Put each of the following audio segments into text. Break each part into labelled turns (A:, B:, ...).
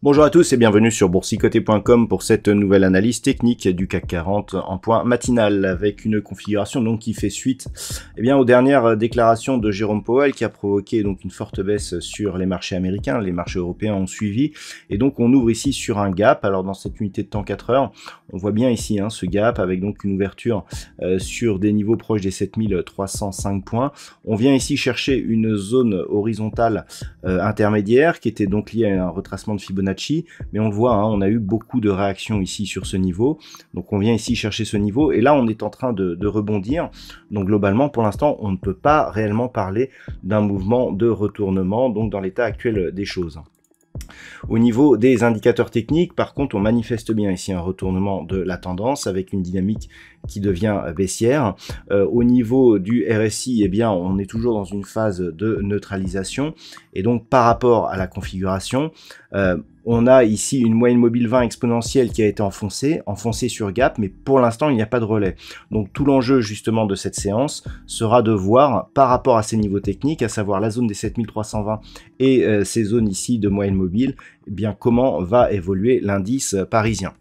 A: Bonjour à tous et bienvenue sur boursicoté.com pour cette nouvelle analyse technique du CAC 40 en point matinal avec une configuration donc qui fait suite aux dernières déclarations de Jérôme Powell qui a provoqué donc une forte baisse sur les marchés américains. Les marchés européens ont suivi et donc on ouvre ici sur un gap. Alors dans cette unité de temps 4 heures, on voit bien ici ce gap avec donc une ouverture sur des niveaux proches des 7305 points. On vient ici chercher une zone horizontale intermédiaire qui était donc liée à un retracement de Fibonacci. Mais on le voit, on a eu beaucoup de réactions ici sur ce niveau. Donc on vient ici chercher ce niveau et là on est en train de rebondir. Donc globalement pour l'instant on ne peut pas réellement parler d'un mouvement de retournement donc dans l'état actuel des choses. Au niveau des indicateurs techniques, par contre, on manifeste bien ici un retournement de la tendance avec une dynamique qui devient baissière. Au niveau du RSI, on est toujours dans une phase de neutralisation. Et donc, par rapport à la configuration, on a ici une moyenne mobile 20 exponentielle qui a été enfoncée sur gap, mais pour l'instant, il n'y a pas de relais. Donc, tout l'enjeu justement de cette séance sera de voir par rapport à ces niveaux techniques, à savoir la zone des 7320 et ces zones ici de moyenne mobile, comment va évoluer l'indice parisien.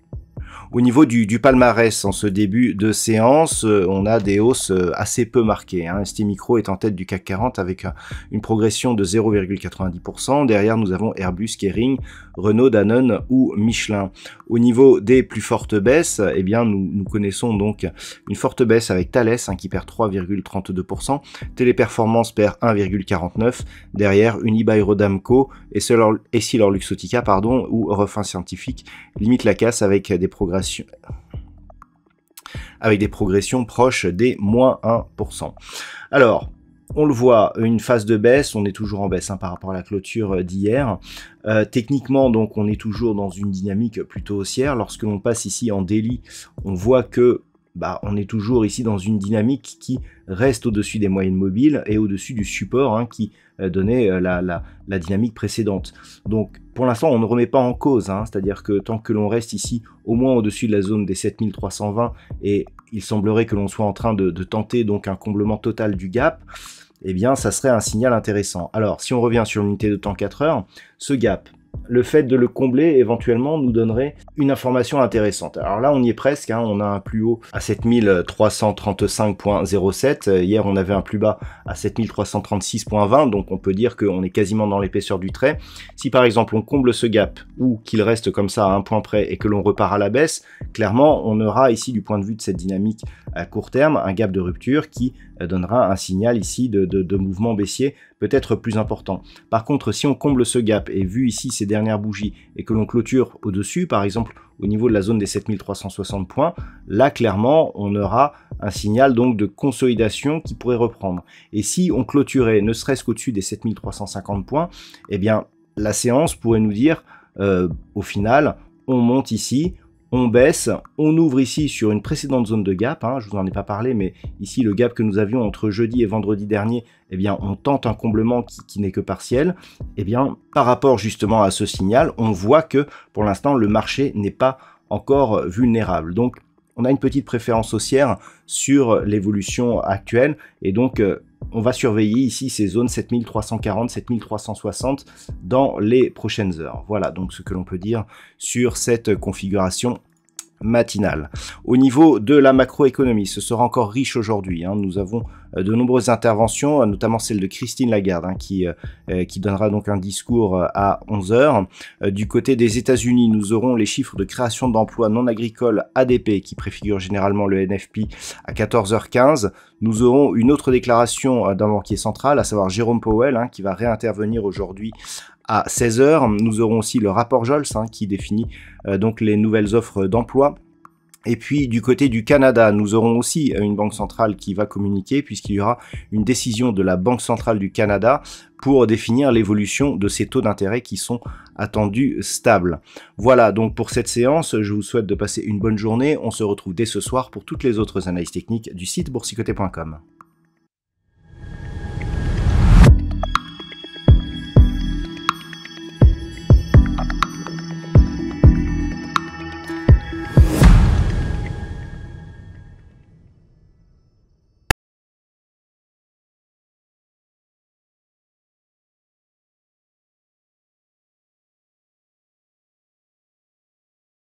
A: Au niveau du palmarès, en ce début de séance, on a des hausses assez peu marquées. ST Micro est en tête du CAC 40 avec une progression de 0,90%. Derrière, nous avons Airbus, Kering, Renault, Danone ou Michelin. Au niveau des plus fortes baisses, nous connaissons donc une forte baisse avec Thales qui perd 3,32%, Téléperformance perd 1,49%, derrière Unibail-Rodamco et Essilor-Luxottica ou Refin Scientifique limite la casse avec des progressions proches des moins 1%. Alors, on le voit, une phase de baisse, on est toujours en baisse par rapport à la clôture d'hier. Techniquement, donc, on est toujours dans une dynamique plutôt haussière. Lorsque l'on passe ici en daily, on voit que on est toujours ici dans une dynamique qui reste au-dessus des moyennes mobiles et au-dessus du support qui donnait la dynamique précédente. Donc pour l'instant on ne remet pas en cause, c'est-à-dire que tant que l'on reste ici au moins au-dessus de la zone des 7320 et il semblerait que l'on soit en train de tenter donc un comblement total du gap, ça serait un signal intéressant. Alors si on revient sur l'unité de temps 4 heures, ce gap, le fait de le combler éventuellement nous donnerait une information intéressante. Alors là on y est presque, on a un plus haut à 7335.07, hier on avait un plus bas à 7336.20, donc on peut dire qu'on est quasiment dans l'épaisseur du trait. Si par exemple on comble ce gap ou qu'il reste comme ça à un point près et que l'on repart à la baisse, clairement on aura ici du point de vue de cette dynamique à court terme un gap de rupture qui donnera un signal ici de mouvement baissier peut-être plus important. Par contre, si on comble ce gap et vu ici ces dernières bougies et que l'on clôture au-dessus, par exemple au niveau de la zone des 7360 points, là clairement on aura un signal donc de consolidation qui pourrait reprendre. Et si on clôturait ne serait-ce qu'au-dessus des 7350 points, la séance pourrait nous dire au final on monte ici, on baisse, on ouvre ici sur une précédente zone de gap, je vous en ai pas parlé, mais ici le gap que nous avions entre jeudi et vendredi dernier, on tente un comblement qui n'est que partiel. Par rapport justement à ce signal, on voit que pour l'instant le marché n'est pas encore vulnérable. Donc on a une petite préférence haussière sur l'évolution actuelle et donc on va surveiller ici ces zones 7340, 7360 dans les prochaines heures. Voilà donc ce que l'on peut dire sur cette configuration matinale. Au niveau de la macroéconomie, ce sera encore riche aujourd'hui. Nous avons de nombreuses interventions, notamment celle de Christine Lagarde, qui donnera donc un discours à 11 h. Du côté des États-Unis, nous aurons les chiffres de création d'emplois non agricoles ADP, qui préfigure généralement le NFP, à 14h15. Nous aurons une autre déclaration d'un banquier central, à savoir Jérôme Powell, qui va réintervenir aujourd'hui à 16 h. Nous aurons aussi le rapport Jols qui définit donc les nouvelles offres d'emploi. Et puis du côté du Canada, nous aurons aussi une banque centrale qui va communiquer puisqu'il y aura une décision de la Banque centrale du Canada pour définir l'évolution de ces taux d'intérêt qui sont attendus stables. Voilà donc pour cette séance, je vous souhaite de passer une bonne journée. On se retrouve dès ce soir pour toutes les autres analyses techniques du site boursicoté.com.